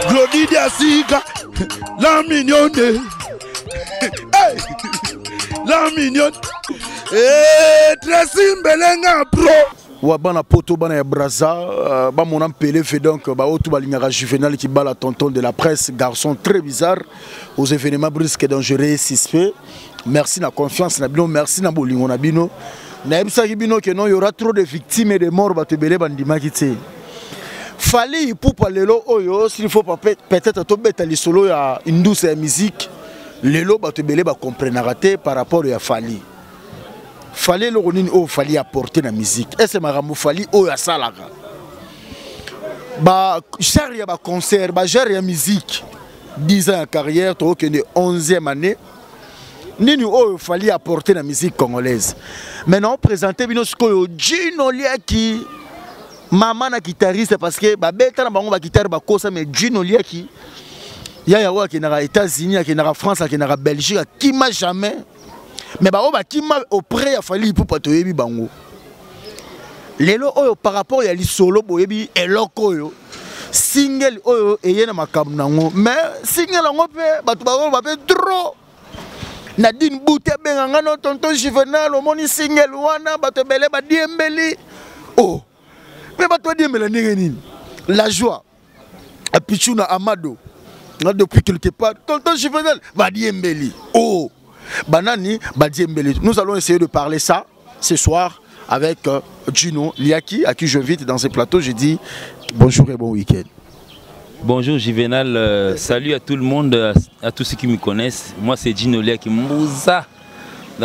Glodidi Asika, la mignonne, la mignonne, Tracy Belenga Pro. Wabana poto bana ya Braza, ba mon appelé fait donc ba otu balingara juvénal qui bat la tonton de la presse, garçon très bizarre aux événements brusques et dangereux suspects. Merci na confiance na bino, merci na bolingo na bino. Na ebisa ki bino que non, il y aura trop de victimes et de morts ba te belé bandima kité. Fali pour lelo oyo s'il faut pas peut-être to beta li solo ya une douce musique, lelo ba te belé ba comprendre raté par rapport à Fali. Fallait le ronin au fallait apporter la musique. Et c'est maramou fallait au ya salaga. Ba cher ya ba concert, ba cher ya musique. 10 ans de carrière, to que 11e année. Nini au fallait apporter la musique congolaise. Maintenant présenter bino sko Gino Liaki. Maman na guitariste parce que ba beta na bango ba guitare ba kosa mais Gino Liaki. Ya ya wa ki na États-Unis, ki na France, ki na Belgique, qui m'a jamais. Mais bah qui m'a auprès a fallu pour patoyebi bango. Lelo oyo par rapport à li solo boyebi eloko yo. Single oyo eyena makambo nango. Mais single ngo pe batu ba pe trop. Nadine Bouté benga no tonton Juvenal omoni single wana batu belé ba diembeli. Oh. Mais batu diembela ndenge nini? La joie. A Pichuna Amado. Depuis quelque part tonton Juvenal ba diembeli. Oh. Banani, Badiembele. Nous allons essayer de parler ça ce soir avec Gino Liaki, à qui j'invite dans ce plateau. Je dis bonjour et bon week-end. Bonjour Juvenal, salut à tout le monde, à tous ceux qui me connaissent. Moi c'est Gino Liaki Mouza.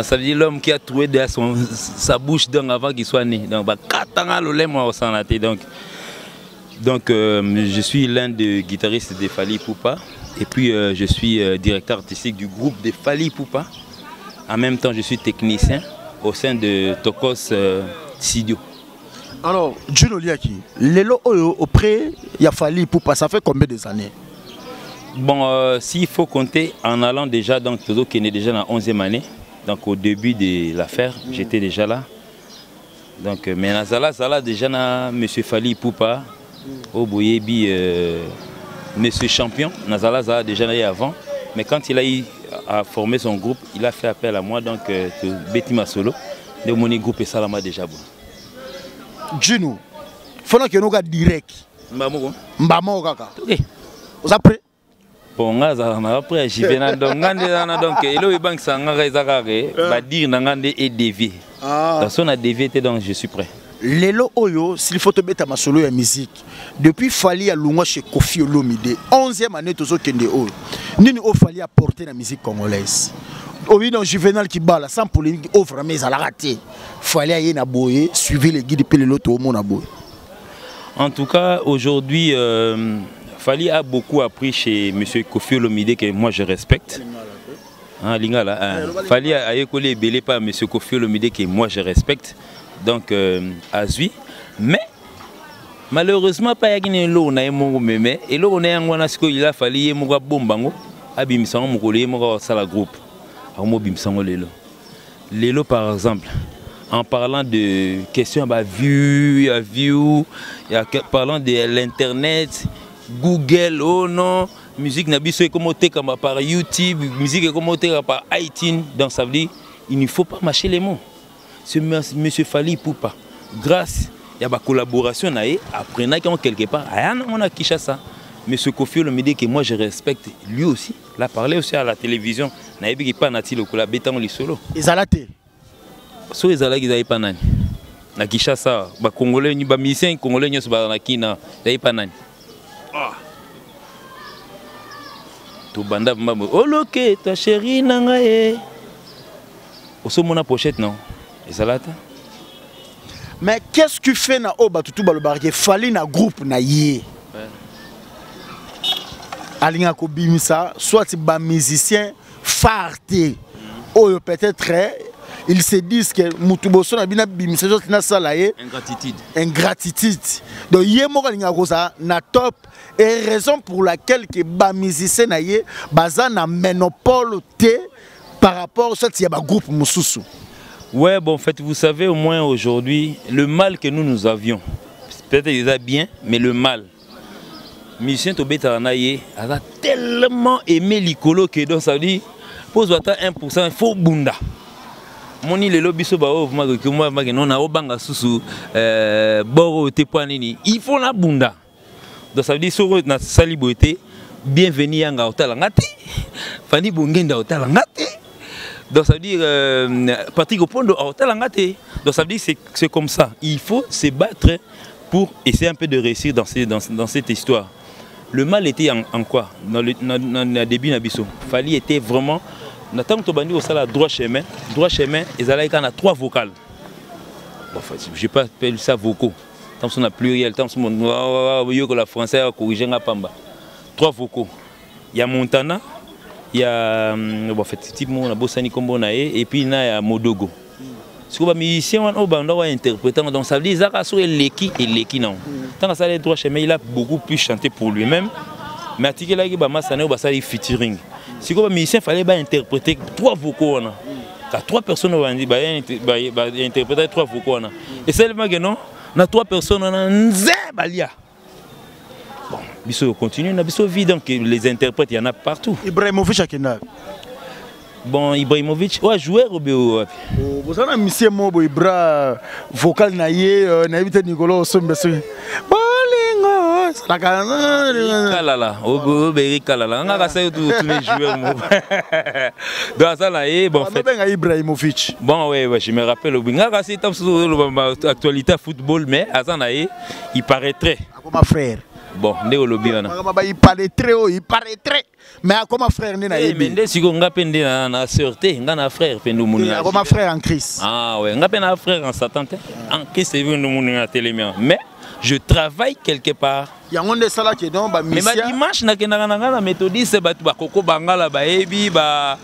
Ça veut dire l'homme qui a trouvé derrière sa bouche avant qu'il soit né. Donc, je suis l'un des guitaristes de Fali Poupa. Et puis je suis directeur artistique du groupe de Fali Poupa. En même temps, je suis technicien au sein de Tokos Sidio. Alors, Gino Liaki, Lelo Oyo auprès il a Fali Poupa, ça fait combien d'années? Bon, s'il faut compter en allant déjà, donc Todo qui est déjà dans la 11e année, donc au début de l'affaire, j'étais déjà là. Donc, mais Nazala déjà na Monsieur Fali Poupa, au Boyebi. Monsieur Champion, Nazala Zala déjà là avant, mais quand il a formé son groupe, il a fait appel à moi, donc Betty Masolo, de mon groupe et Salama déjà bon. Gino, il faut que nous soyons direct. Mbamo kaka. Vous êtes prêts? Bon, on a après j'y vais donc et là il banque ça va dire n'angande et dévié. Dans son a dévié donc je suis prêt. Lelo Oyo, s'il faut te mettre à ma solo et musique, depuis Fali à Lunga chez Kofi Olomide, 11e année, tout ce qui est Oyo. Nini o Fali apporter la musique congolaise. Oui, donc Juvenal qui bat, sans polémique, offre mais à la raté. Fali à Yéna Boye, suivez les guides et les lotos au monde. En tout cas, aujourd'hui, Fali a beaucoup appris chez M. Kofi Olomide, que moi je respecte. Fali a écolé belé par M. Kofi Olomide, que moi je respecte. Donc Azui, mais malheureusement pas yagine lo na emongo meme et lo na ngwana siko il a fallu yemoga bombango abimisango mukole yemoga sala groupe amo bimsango lelo par exemple en parlant de questions bah view parlant de l'internet Google oh non musique na biso comme comme par YouTube musique comme par iTunes donc ça veut dire il ne faut pas mâcher les mots. C'est Monsieur Fali Poupa. Grâce à la collaboration, après quelque part, on a Kinshasa. Monsieur Kofi Olomide que moi je respecte, lui aussi, il a parlé aussi à la télévision. Il n'a pas nati le collaborateur li solo. Ezalate. So ezalaki ils pas nani. Na Kinshasa, ba Congolais ni ba musiciens Congolais ni so ba na Kina, ils pas nani. Ah. To banda mbambo. Oloke ta chérie nanga e. Oso mona pochette non. Mais qu'est-ce que fait na oba tutu balobarke fali na groupe na yé alinga ko bimisa soit ba musicien farté ou peut-être ils se disent que mutuboso na bina bimisa soit na sala yé ingratitude donc yé mo alinga ko ça na top et raison pour laquelle que ba musicien na yé baza na monopole té par rapport soit ya ba groupe mususu. Ouais, bon, en fait, vous savez, au moins aujourd'hui, le mal que nous avions, peut-être il est bien, mais le mal. Musicien Tobeta Naye a tellement aimé l'icolo que donc ça veut dire pose 1%, il faut bunda. Moni le lobby so ba o que moi non na obanga susu boro te poanini. Il faut la bunda. Donc ça veut dire sur na saliboté bienvenue yanga otala ngati. Fani bungenda otala ngati. Donc ça veut dire Patrick Opondo otala ngati. Donc ça veut dire c'est comme ça. Il faut se battre pour essayer un peu de réussir dans cette histoire. Le mal était en quoi? Dans le début d'Abisso. Fali était vraiment. Tant que tu as au salaire droit chemin, ils allaient quand on a 3 vocales. Bon, je ne vais pas appeler ça vocaux. Tant qu'on a pluriel, tant que la française a corrigé un pamba. 3 vocaux. Il y a Montana, il y a effectivement Bossani Kombo et puis il y a Modogo. Si vous êtes musicien, on va interpréter. Donc ça veut dire Zaka sur Leki et Leki non. Tant que ça les droits chemin, il a beaucoup plus chanté pour lui-même. Mais Atike là, il va faire featuring. Si vous êtes musicien, il fallait interpréter 3 vocaux. 3 personnes vont interpréter 3 vocaux. Et seulement que non, on a 3 personnes on Balia. Bon, Bisso continue, on a Bisso vie donc les interprètes, il y en a partout. Ibrahimovic Akena. Bon, Ibrahimovic, ouais, joueur au BO. Vous avez un monsieur Mobo Ibra vocal naïe, naïvité Nicolas Sombesso. Bolingo, la Kalala, au Béri Kalala, on a cassé tous les joueurs. Dans ça là, bon fait. Ibrahimovic. Bon ouais, je me rappelle au Binga cassé tant sur l'actualité football, mais à ça là, il paraîtrait. Comme frère. Bon, il paraîtrait. Mais comment frère n'est pas mais si on a peine na sûreté, on a frère peine de comment frère en Christ. Ah ouais, on a peine un frère en Satan. En Christ c'est venu mon à télémien. Mais je travaille quelque part. Il y a un de ça là qui est donc mais ma dimanche na na méthodiste ba koko bangala ba ebi ba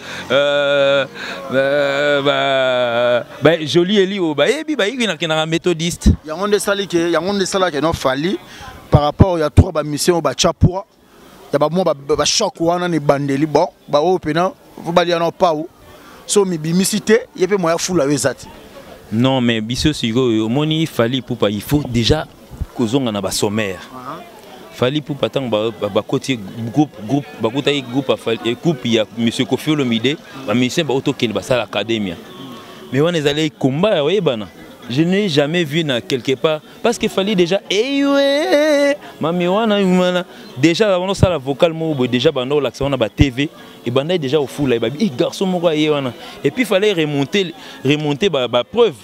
joli eli o ba ebi ba yiki na méthodiste. Il y a un de ça là qui non fali par rapport il y a 3 missions ba chapua. Il y a ba choc wana ni bandeli bon ba opena vous ba liana pa ou so mi bimicité il peut moya fula wezati. Non mais biso sigo moni fali pour pas il faut déjà kozonga na ba sommaire. Fali pour pas tant ba côté groupe ba côté groupe il y a monsieur Kofi Olomide ba monsieur ba autoken ba sala académie. Mais on est allé combat ouais bana. Je n'ai jamais vu quelque part parce qu'il fallait déjà déjà on a la vocale déjà bando l'accent on a TV et banda déjà au fou là garçon et puis il fallait remonter ba preuve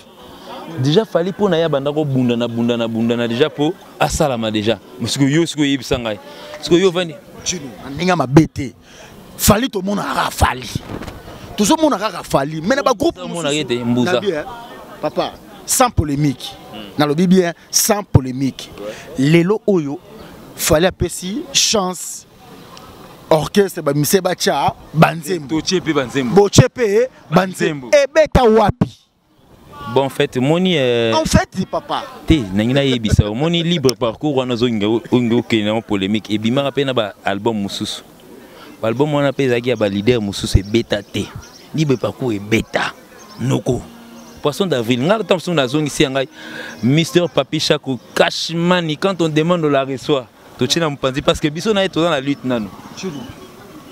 déjà fallait pour na banda ko bundana déjà pour asalama déjà parce que yo siko yibisanga parce que yo vani ninga mabete fallait tout monde a fallait tout le monde a fallait mais ba groupe papa sans polémique. Dans le bien, sans polémique. Lelo Oyo, fallait appeler chance. Orchestre, Mise Bacha, Banzembo. Bochepe, Banzembo. Et Beta Wapi. Bon, en fait, moni. En fait, papa. Té, nangina yebisa. Moni libre parcours, on a zonga en polémique. Et bima rappelle na album Moussous. Album on appelle Zaki ba leader Moussous c'est Beta T. Libre parcours et Beta. Noko. Poisson d'avril, Mister Papi Chakou, Cashmani, quand on demande, on la reçoit. Parce que Bisson a été dans la lutte.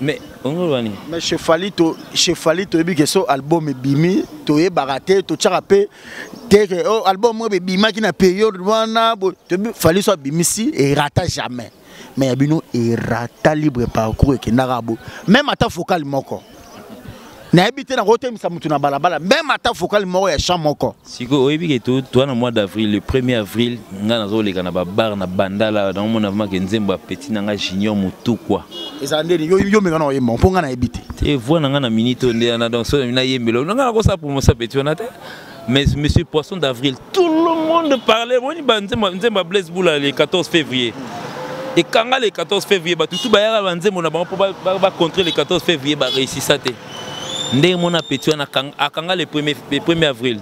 Mais on va mais chez Fali, tu as vu que son album est bimi, tu es baraté, tu as rappelé que album est bima qui n'a période, Fali soit bimi ici et rata jamais. Mais il rata libre parcours et n'arabo. Même à ta focale, moko. Na habité na rotem sa mutu na balabala même ata focal moko ya champ moko siko oyebi ke toi na mois d'avril le 1er avril nga nazo leka na ba bar na bandala na mona vraiment ke nzembo petit na nga junior mutu quoi ezandeli yo menga na yemba mponga na habité te voix na nga na minito ndé na donc so na yembelo nga ko ça pour mo ça petit on a mais monsieur Poisson d'avril tout le monde parlait moni ba nzembo Blaise Boula le 14 février et quand le 14 février ba tout ba ya ba nzembo na ba contre le 14 février ba réussir ça te ndé mon appétit à Kanga le 1er avril.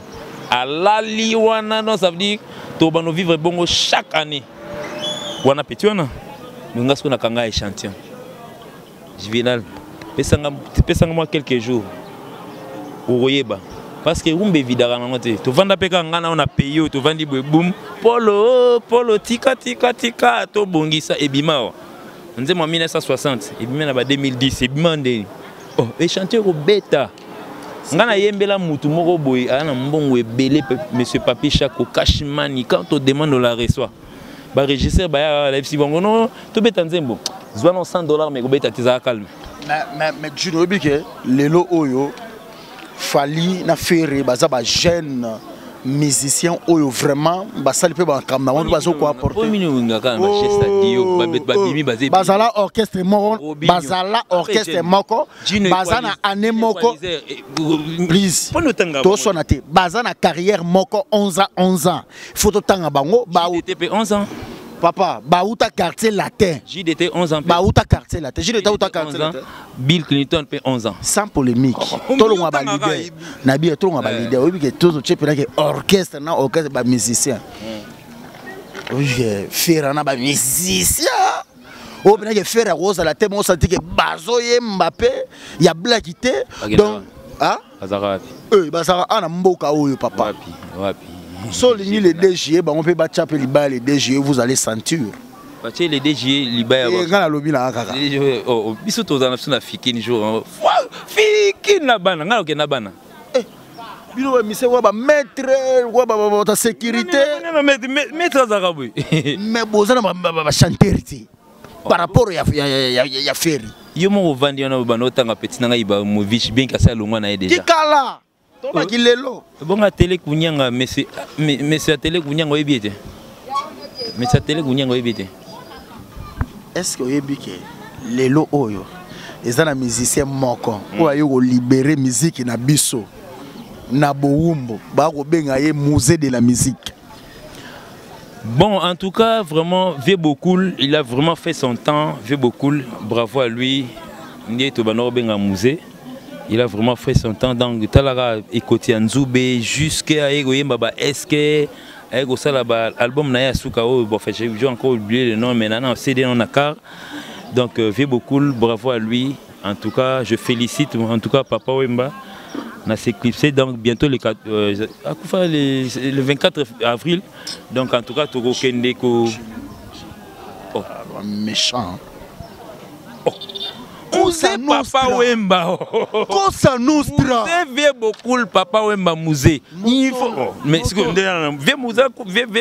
À la Liwana, ça veut dire que nous allons vivre bon chaque année. On a appétit, nous avons Kanga échantillon. Juvenal, pesanga moi quelques jours. Au Royeba, parce que rumba évidemment nango te to vanda peka ngana on a payé to vandi boum polo tika to bongisa ebima nze mo 1960 ebima na ba 2010 ebima ndeni oh et chanter au bêta ngana yembela mutu moko boy ana mbongo ebele monsieur Papi Chako Kashimani quand on demande on la reçoit ba régisseur ba ya la FC bongo non to beta nzembo zwana $100 mais go beta tiza calme mais Juno bike lelo oyo fali na faire baza ba jeune musicien oyo vraiment basali pe ba kamna on bazo ko apporter bazala orchestre moko bazana année moko please to sona te bazana carrière moko 11 ans faut to tanga bango ba 11 ans papa Baouta quartier latin JDT 11 ans Baouta quartier latin JDT quartier latin Bill Clinton pe 11 ans sans polémique tout le monde ba leader nabi tout le monde ba leader oui que tout ce pena que orchestre na orchestre ba musicien oui faire na ba musicien o pena que faire rose la thème on sentit que bazo ye Mbappé ya blackité donc ah bazara bazara ana mboka oyo papa wapi so les DG on peut battre les DG vous allez sentir les DG libaya ngana lobi na kaka oh biso tozana na fikini jour fikini na bana ngalo ke na bana bino mise wa ba maître wa ba ta sécurité maître zaraboui mais bozana ba chanter par rapport ya ferry yo mo vandi ona ba no tanga petit na iba mo vichi bien ka sa longwa na déjà kikala to ba kilelo bonga télé kunyanga monsieur télé kunyanga oyebiete monsieur télé kunyanga oyebiete est-ce que oyebike lelo oyo ezana musicien moko ko ayo ko libérer musique na biso na boumbo ba ko benga ye musée de la musique. Bon, en tout cas, vraiment, Vieux Bokoul, il a vraiment fait son temps. Vieux Bokoul, bravo à lui. Il a vraiment fait son temps dans Talara et côté Nzoubé jusqu'à Egoyemba SK. Ego Salaba, album Naya Soukao. Bon, j'ai encore oublié le nom, mais maintenant, CD en accord. Donc, Vieux Bokoul, bravo à lui. En tout cas, je félicite en tout cas Papa Wemba. On a s'éclipsé donc bientôt le 24 avril. Donc en tout cas, Togo Kendeko. Oh. Méchant. Oh. On sait Papa Wemba. Cosa Nostra. On sait beaucoup Papa Wemba musée. Il faut. Mais ce qu'on dit, vieux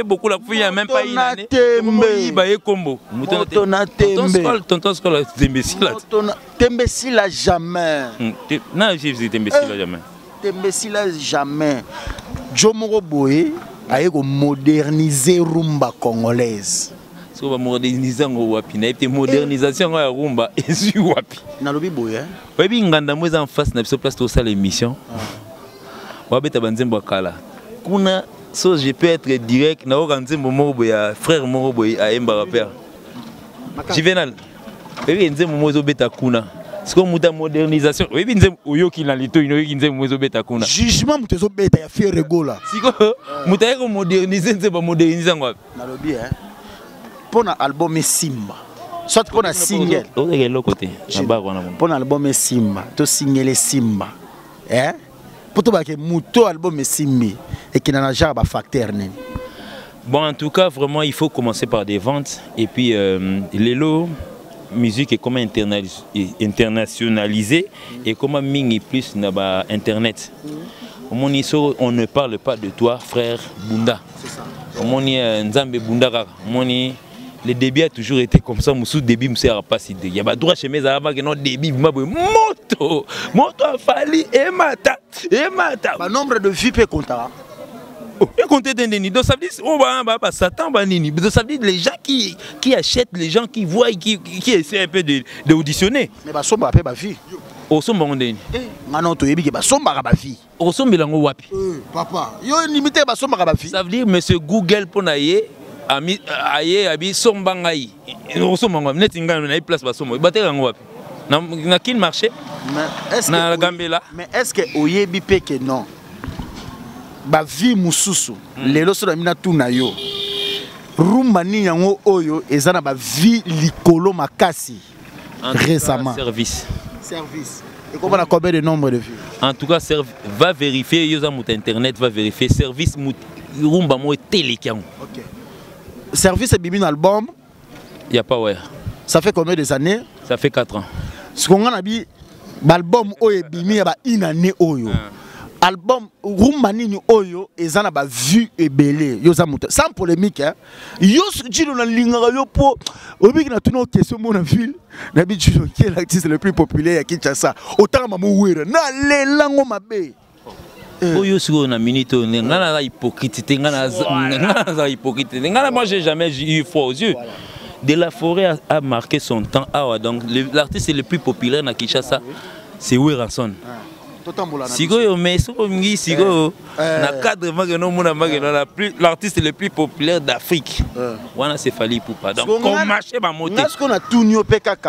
beaucoup la fille, même pas une année. Il va y combo. Tonton Skola, Tembesila. Tembesila jamais. Non, j'ai visité Tembesila jamais. Tembesila jamais. Jomoro Boé a moderniser rumba congolaise. Ce qu'on va moderniser en Wapi, n'a été modernisation en rumba et sur Wapi. Nalobi Boé. Oui, bien, nganda moi en face n'a pas place tout ça l'émission. Wabeta banzembo kala. Kuna so je peux être direct na okanzembo Moroboya frère Moroboya à Mbaraper. Juvenal. Oui, nzembo mozo beta kuna. C'est comme une modernisation. Oui, bien, oyo qui n'a lito, ino qui nzembo mozo beta kuna. Jugement mozo beta ya faire regola. Si quoi, mutaye ko moderniser nzembo moderniser ngwa. Nalobi Pour un album Simba, soit pour un single. Pour un album Simba, tu single Simba. Hein? Pour tout que muto album Simba et qui n'a jamais facteur. Bon, en tout cas, vraiment, il faut commencer par des ventes. Et puis, l'élo, musique est comment internationalisée et comment mingi plus na internet. On ne parle pas de toi, frère Bunda. On Nzambe Bunda. Le débit a toujours été comme ça, Moussou débit me sert à pas si il y a pas droit chez mes arabes que non débit moto fali et mata. Bah nombre de vues peut compter. Et compter des donc ça veut dire oh bah Satan banini. Donc ça veut dire les gens qui achètent, les gens qui voient, qui essaient un peu d'auditionner. Mais bah somba pas vie. Au somba on dit. Maintenant tu es bien bah somba ba vie. Au somba lango wapi. Papa, yo limité bah somba ba vie. Ça veut dire monsieur Google pour naie. Ami aye abi sombangai osomanga net ngano na place ba somo batera ngo wapi na kin marché na Gambela. Mais est-ce que oyebi pe que non ba vie mususu lelo so na mina tuna yo rumba ni yango oyo ezana ba vie likolo makasi récemment service Et comment on a combien de nombre de vues? En tout cas, va vérifier, Yosa Mout Internet va vérifier. Service Rumba Mo Télékian. Ok. Service et Bibi album. Il n'y a pas, ouais. Ça fait combien des années? Ça fait 4 ans. Ce qu'on a dit, l'album Oye Bimi, il y a une année Oyo. Album Rumba Nini Oyo, et ça n'a pas vu et belé. Sans polémique, hein. Yo, je dis, on a l'ingara, yo, po. Au milieu, on a toutes nos questions, mon ville. D'habitude, qui est l'artiste le plus populaire à Kinshasa? Autant ma mouire. Na le lango mabe. Oyo, si on a minute, on a hypocrite, on a hypocrite. Moi, j'ai jamais eu froid aux yeux. De la Forêt a marqué son temps. Ah, donc, l'artiste le plus populaire à Kinshasa, c'est Werason. Sigo mais Sigo na cadre l'artiste le plus populaire d'Afrique. Wana c'est Fally Ipupa. Donc on marché ba moté. Est-ce qu'on a tout nyo PKK?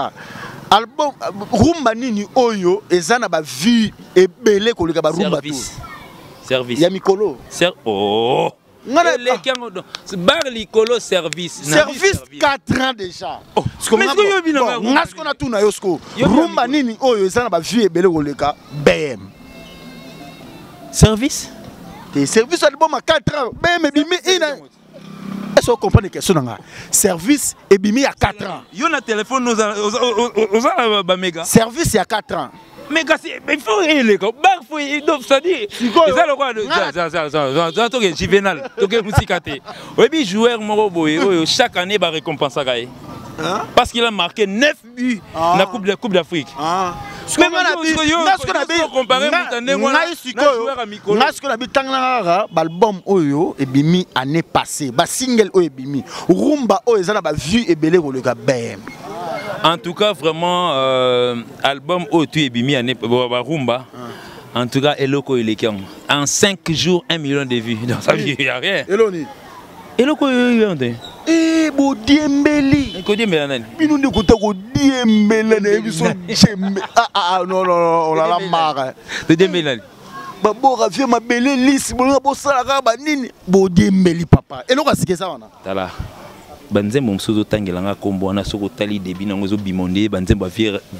Album Rumba Nini Oyo ezana ba vie et belé ko leka ba rumba tout. Service. Ya mikolo. Oh. Bar Licolo service. Service 4 ans déjà. Est-ce qu'on a tout na yosko? Rumba Nini Oyo ezana ba vie et belé ko leka BM. Service? Tes services album à 4 ans. BM bimi ina. Est-ce qu'on comprend les questions? Service et bimi à 4 ans. Yo na téléphone aux ba méga. Service il y a 4 ans. Mais il faut les gars. Bar faut ça dit. C'est le quoi de juvénal. Donc musicate. Oui, joueur moro boy chaque année ba récompense à gagner. Parce qu'il a marqué 9 buts dans la Coupe d'Afrique. Ce qu'on a dit, l'album Oyo et Bimi année passée, le single Oyo et Bimi, Rumba Oyo ezana ba vue et belé ko le ka BM. En tout cas vraiment album Oyo et Bimi année Rumba. En tout cas Eloko il est en 5 jours 1 million de vues. Dans sa vie il y a rien. Eloko il est eh bo Diembeli. Ko Diembeli nani? Bino ndi kota ko Diembeli na biso Diembeli. Non on a la marre. De Diembeli nani? Ba bora vie ma belé lisi bo na bo sala ka ba nini? Bo Diembeli papa. Eloko sikesa wana. Tala. Banzembo msozo tangelanga kombo na soko tali debi na ngozo bimonde banzembo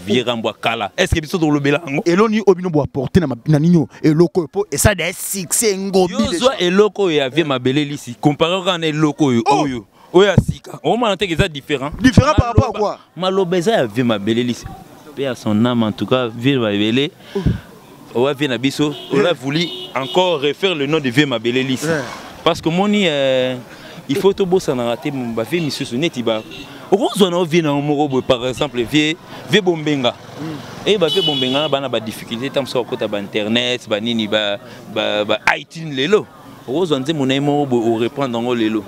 virambo kala. Est-ce que biso to lobela ngo? Eloni obino bo apporter na ninyo eloko po et ça des succès ngobi. Yo zo eloko ya vie ma belé lisi comparé quand eloko oyo. Oya sika. On m'a dit que c'est différent. Différent par rapport à quoi? Malobeza ya vie ma belé lisi. Paix à son âme en tout cas vie ma belé. Oya vie na biso, on a voulu encore refaire le nom de vie ma belé lisi. Parce que moni il faut tout bosser dans la tête mon vie monsieur soneti ba. Ozo na vie na moko par exemple vie bombenga. Et ba vie bombenga ba na ba difficulté tam so kota ba internet ba nini ba iTunes lelo. Ozo nze mon aimo au reprendre dans lelo.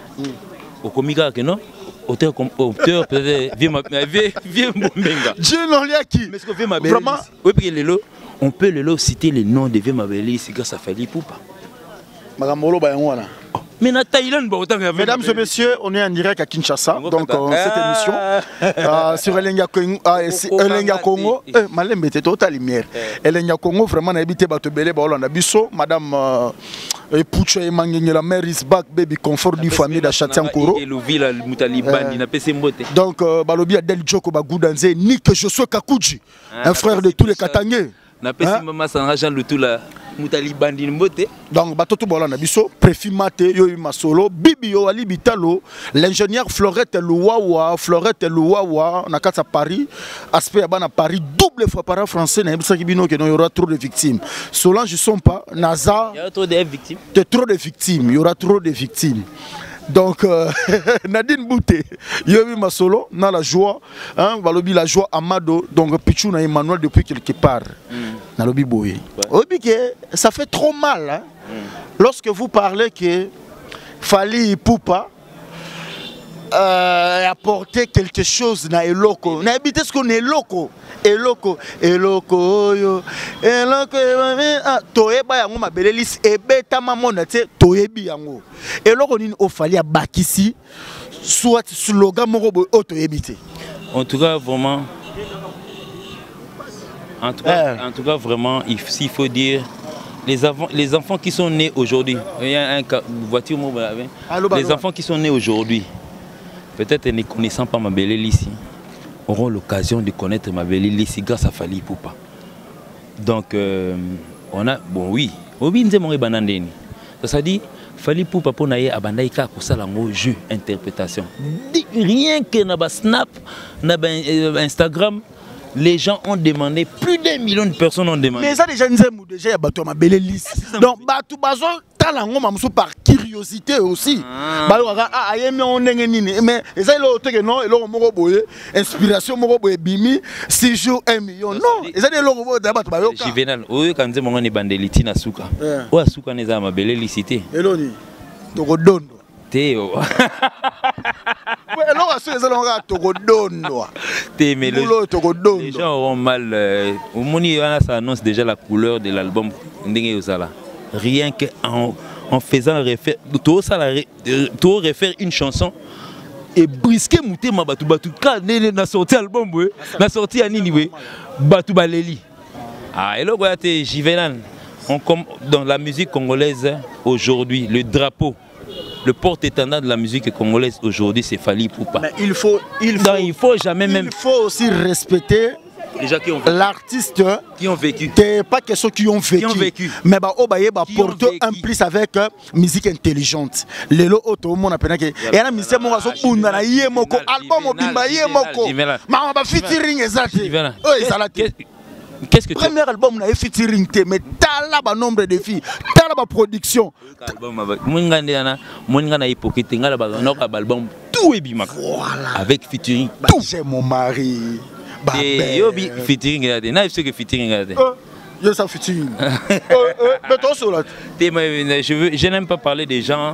Au comica que non auteur peut-être vie bombenga. Dieu non li qui? Mais ce que vie ma belle. Vraiment oui puis lelo on peut lelo citer les noms de vie ma belle ici grâce à Fally Ipupa. Magamolo ba ngwana. Mais na Thaïlande, mesdames et messieurs, on est en direct à Kinshasa, donc cette émission sur Elenga Congo, Malem était total lumière. Elenga Congo vraiment a habité Batobele, Baolanda Bisso, Madame Poucha et Mangeng, la mère is back, baby confort du famille d'Achatian Koro. Donc Balobi Adel Djoko Bagoudanze, Nick Josué Kakuji, un frère de tous les Katangais. Donc batoto bolana biso préfimate yo masolo bibio ali bitalo l'ingénieur Florette Louawa na kata Paris aspect bana Paris double fois par an français na bisa kibino que il y aura trop de victimes Solange sont pas Naza il y aura trop de victimes il y aura trop de victimes. Donc Nadine Bouté, Yobi Masolo, na la joie, hein, Valobi la joie Amado, donc Pichou na Emmanuel depuis quelque part. Na lobi boye. Obi que ça fait trop mal hein. Lorsque vous parlez que Fally Ipupa apporter quelque chose na eloko. Na habité ce qu'on est eloko. Eloko yo. Eloko toyeba yango mabelelis ebeta mamona te toyebi yango. Eloko nini ofali ya bakisi soit slogan moko boy otoyebite. En tout cas vraiment en tout cas vraiment il faut dire les enfants qui sont nés aujourd'hui. Il y a une voiture les enfants qui sont nés aujourd'hui. Peut-être ne connaissant pas Mabele Lissi, auront l'occasion de connaître Mabele Lissi grâce à Fally Ipupa. Donc, on a, bon oui, Obi Nzemore Banandeni. Ça dit, Fally Ipupa pour naïe abandaïka pour ça lango jeu interprétation. Rien que na ba Snap, na ba Instagram, les gens ont demandé, plus d'1 million de personnes ont demandé. Mais ça déjà Nzemou déjà bateau ma belle liste. Donc bateau bazo talango mamsou par curiosité aussi. Balora ah ayemi on nini mais ça il autre que non, il moko boye inspiration moko boye bimi 6 jours 1 million. Non, ça des logo bateau bayoka. Juvenal, oyo kanze mongo ni bandeliti na suka. O asuka neza ma belle licité. Eloni. Tokodondo. Théo. Mais les gens auront mal. Ça annonce déjà la couleur de l'album. Rien qu'en faisant réfère, une chanson et brisquer mouté ma batou batou. Quand on a sorti l'album, on a sorti à Nini, batou baleli. Ah, et là, Juvenal. Dans la musique congolaise aujourd'hui, le drapeau. Le porte-étendard de la musique congolaise aujourd'hui, c'est Fally Ipupa. Mais il faut aussi respecter les gens qui ont l'artiste qui ont vécu. Pas que ceux qui ont vécu. Mais porter un plus avec musique intelligente. Les lots auto monde appelle que et la musique mo so bunda na yemoko album obimba yemoko. Ma ba featuring exact. Qu'est-ce que premier album na featuring mais tala ba nombre de filles, tala ba production. Mwingana hypocrite ngala ba album tout ebimaka. Avec featuring tout. J'ai mon mari. Yo bi featuring ngade. Na ce que featuring ngade. Yo ça featuring. Mais toi sur là. Je n'aime pas parler des gens.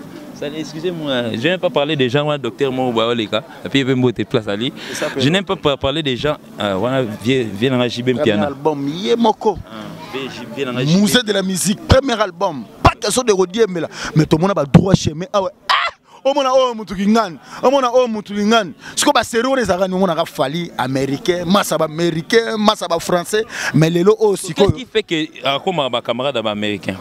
Excusez-moi, je n'aime pas parler des gens, docteur Moubaoleka, et puis il veut me place à lui. Je n'aime pas parler des gens, viens dans la JB Piano. Album, Yemoko. Musée de la musique, premier album. Pas question de redire, mais tout le monde a droit chez moi. Ah ouais. On a mutulingan, on mutulingan. Ce qu'on va se rôler, ça on a Fally américain, massaba américain, massaba français, mais les lots aussi. Qu'est-ce qui fait que comme ma camarade américain,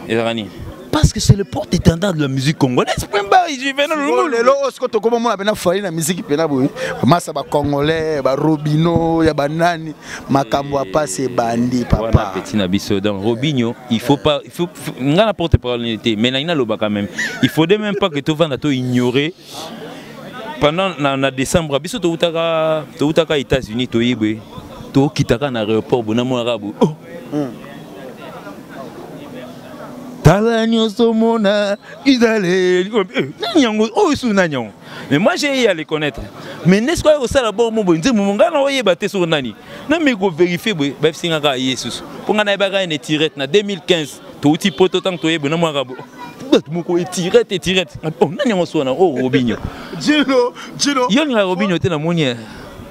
parce que c'est le porte-étendard de la musique congolaise. Les lots aussi quand on a bien Fally la musique pénaboui, massaba congolais, ba Robinho, ya banani, makambo a passé bandi papa. Petit nabiso donc Robinho, il faut pas, on a la porte-parole mais là il a le bas quand même. Il faudrait même pas que tu vas ignorer. Pendant en décembre, biso to utaka États-Unis to yibwe, to kitaka na aéroport bonamo arabu. Talanyo somona idale nanyango osu nanyango. Mais moi j'ai à les connaître. Mais n'est-ce pas au sala bon mo nze monga na oyeba te sur nani. Na me go vérifier boy ba singa ka Jesus. Pour ngana ba ga une tirette na 2015 to uti poto tant to yeba na mo arabu. Moko tirette. Oh nanyango so na oh Robinho. Jino. Yo ni Robinho te na monia.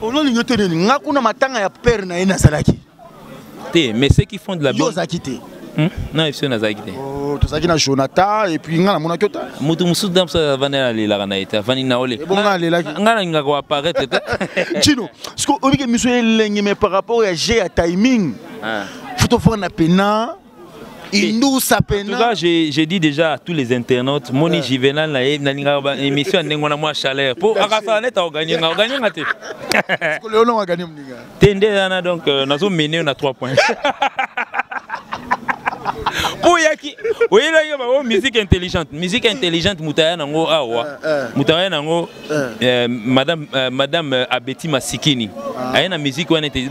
On a lignoté ni ngakuna matanga ya père na ena salaki. Mais ceux qui font de la bonne. Yo zakité. Non, il faut zakité. Oh, tu sais qu'il y a Jonathan et puis ngana mona kyota. Mutu musu dam sa vanela la kanaita, vanina ole. Bon ngala la. Ngana ngako apparaître. Jino, ce que obi ke miso elengi mais par rapport à G à timing. Faut te faire na pena. Il nous s'appelle. En tout cas, j'ai dit déjà à tous les internautes, Moni Juvenal na émission n'engona moi chaleur. Pour Akafa net a gagné, on a gagné ngate. Le on a gagné mninga. Tende ana donc nazo mené on a 3 points. Pour yaki, oui là il y a musique intelligente mutaya nango awa. Mutaya nango madame Abeti Masikini. Ayena musique on était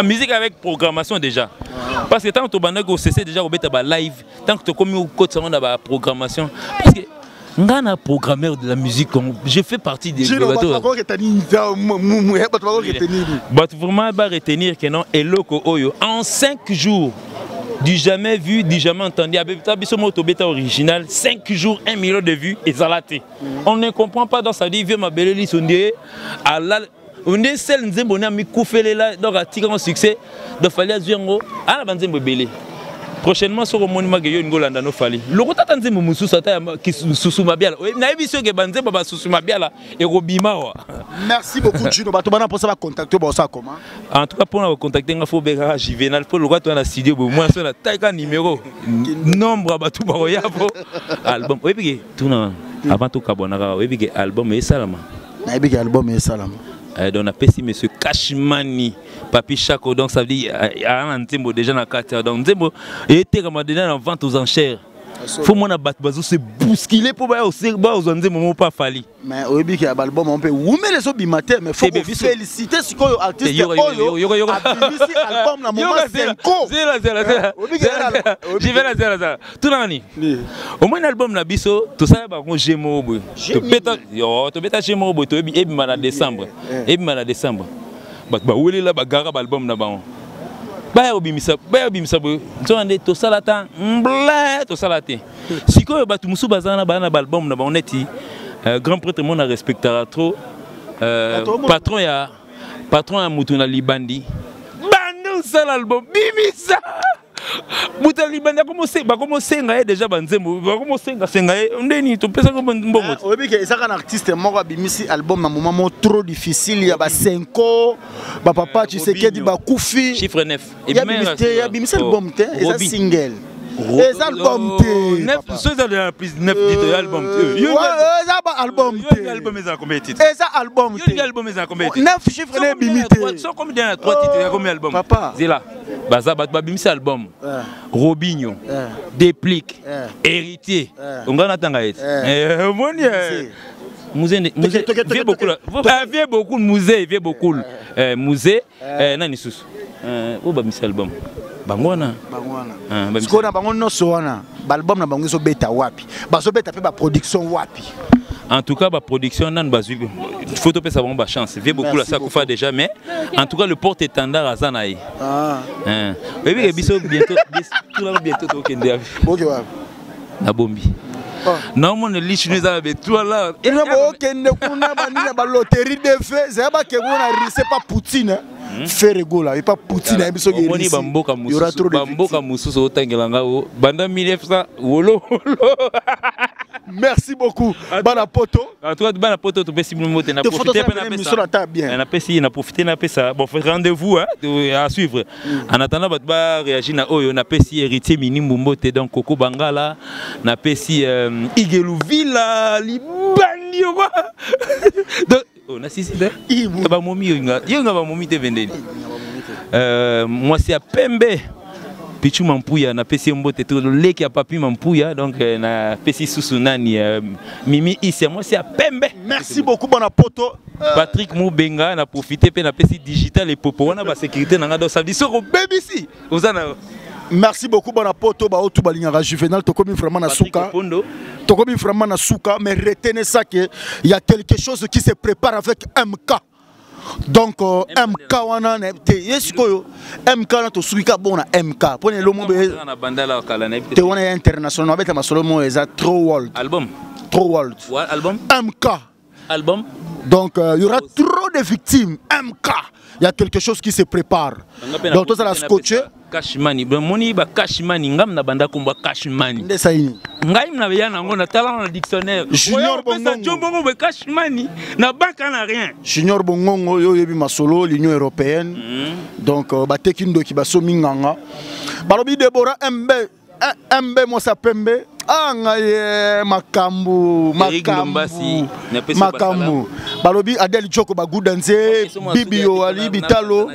musique avec programmation déjà. Parce que tant que tu as cessé déjà au live, tant que tu as commis au code de la programmation, parce que je suis programmeur de la musique, je fais partie des bateaux. Vraiment, retenir que non, et loko oyo en 5 jours. Du jamais vu, du jamais entendu. Original, 5 jours, 1 million de vues et zalaté. On ne comprend pas dans sa vie, vieux ma belle liste, on est seul nzembo na mi koufele là donc attirer un succès de Fally Azuengo ala banzembo belé prochainement sur le monument que yo ngolanda no Fally loko tata nzembo mususu ata ki susu mabiala na ebiso ke banzembo ba susu mabiala et robima wa. Merci beaucoup Juno bato bana pour ça va contacter bon ça comment en tout cas pour nous contacter nga faut beka Juvenal pour le toi na studio bo moi sur la taika numéro nombre bato ba yabo album oui tout non avant tout kabonaka oui album et salama na ebi album et salama. Donc on a payé monsieur Kashmani, Papi Chako, donc ça veut dire un Nzembo déjà dans 4 donc Nzembo était comme déjà en vente aux enchères. Faut mon abattre bazo se bousculer pour ba aux Nzembo pas fali. Mais au début qu'il y a album on peut ou mais les autres bimater mais faut féliciter ce qu'on artiste oyo abimisi album na moment 5 je vais la tout nani au moins album na biso tout ça ba ko jemo boy to beta jemo boy to ebima na décembre ba weli la ba gara ba album na ba baya obimisa boy nzonde to salata mbla to salate siko batu musu bazana ba na album na ba oneti grand prêtre mon respectera trop patron ya mutuna libandi bando sala album bimisa mutuna libandi ba commencer nga déjà banzembo ba commencer nga senga ndeni to pesa ko mbongo obi ke ezaka na artiste moko bimisi album na moment trop difficile ya ba 5 ans ba papa tu sais que di ba kufi chiffre 9 et bimisi album te eza single les albums te 9 ceux de plus 9 album eza ba album te album eza combien titres eza album te album eza combien titres 9 chiffres ne bimité so combien 3 titres ya combien album papa zela baza ba bimisi album Robinho Déplique Héritier ongana tanga eti moni musée vieux beaucoup musée nani susu o ba bimisi album bangwana sikona bango noso wana album na bango so beta wapi baso beta pe ba production wapi en tout cas ba production nan bazu photo pe ça bon ba chance vieux beaucoup là ça kufa déjà mais en tout cas le porte-étendard azanaï et puis biso bientôt to kende OK wa na bombi non mon lich nous avait tout là et na bo kende kuna banina ba loterie de feu ça ba ke bona rise pas Poutine faire gola et pas Poutine et biso il y aura trop de bamboka mususu otangelanga banda 1900 wolo merci beaucoup bana poto en tout cas bana poto to pesi moto na profiter na profiter na pesa bon rendez-vous à suivre en attendant ba réagir na oyo na pesi héritier minimum mbote donc Coco Bangala na pesi Igelu Villa libandi quoi donc on a sisi de ba momi yonga ba momi te vendeni moi c'est à Pembe Pichu Mampuya na pesi mbote to leki ya papi Mampuya donc na pesi susunani Mimi Issa moi c'est à Pembe merci beaucoup bana poto Patrick Moubenga na profiter pe na pesi digital et popo wana ba sécurité na ngado ça dit soko BBC ozana merci beaucoup bana poto ba otu balingaka Juvenal to komi vraiment na souka to komi vraiment na souka mais retenez ça que il y a quelque chose qui se prépare avec MK. Donc MK wana yesko MK na to suika bona MK pone lo mo be na bandala kala na te wana international beta masolo mo eza True World album MK album donc il y aura trop de victimes MK il y a quelque chose qui se prépare donc tout ça la scotché Kashmani moni ba Kashmani ngam na banda kumba Kashmani ndesa ini ngai na yana ngona talent na dictionnaire Junior Bongongo Jombo ba Kashmani na banka na rien Junior Bongongo yo yebi masolo l'Union européenne donc batekindo ki baso minganga balobi Deborah MB mo sapembe ngaye makambu balobi Adel Joko Bagudanze Bibio Ali Bitalo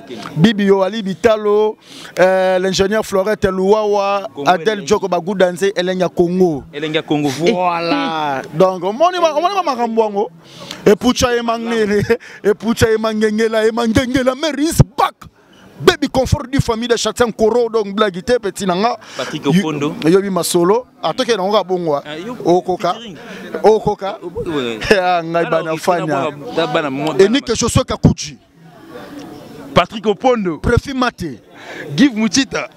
l'ingénieur Florette Louawa Adel Joko Bagudanze Elenya Congo voilà donc on va makambu ngo et pucha emangengela Mary is back baby confort du famille de Châtien Koro donc blagité petit nanga Patrick Opondo yobi masolo atoke na nga bongwa okoka ngai bana fanya et ni quelque chose ka kuji Patrick Opondo préfet Maté Give Muchita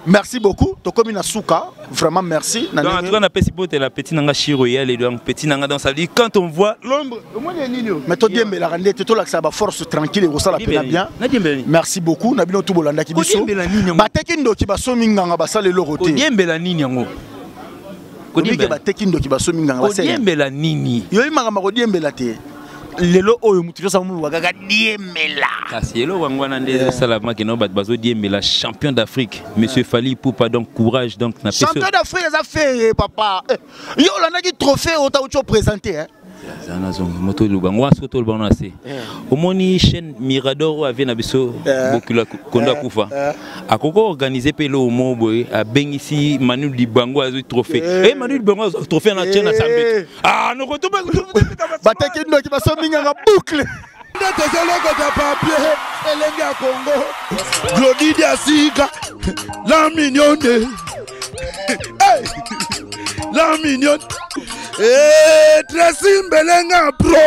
merci beaucoup tokomi na souka vraiment merci donc en tout cas on a pesi la petite nanga chiroyal et donc petit nanga donc ça veut dire quand on voit l'ombre mais to diembe la rande to la ba force tranquille ko sala pena bien merci beaucoup na bino to bolanda ki biso bateki ndoki basomi nganga basale lorote diembe la nini yango ko diembe bateki ndoki basomi nganga basale diembe la nini yo imanga ko diembe la te lelo oyo mutu sa mu wagaga diemela kasi elo wangwana ndezo salama ke no bat bazo diemela champion d'Afrique monsieur Fally Poupa donc courage donc na champion d'Afrique les affaires papa yo la na ki trophée o ta ucho présenter hein moto lubango asoto lubango na se omoni chaîne Mirador avait na biso bokula konda kufa akoko organiser pe lo mo boy a bengisi Manu Dibango azui trophée Manu Dibango azui trophée na chaîne na sambe no ko to bataki ndo ki basominga nga boucle Tezoloko ta papier elenga Congo Glody Diasika la mignonne la mignonne Tracy Mbelenga pro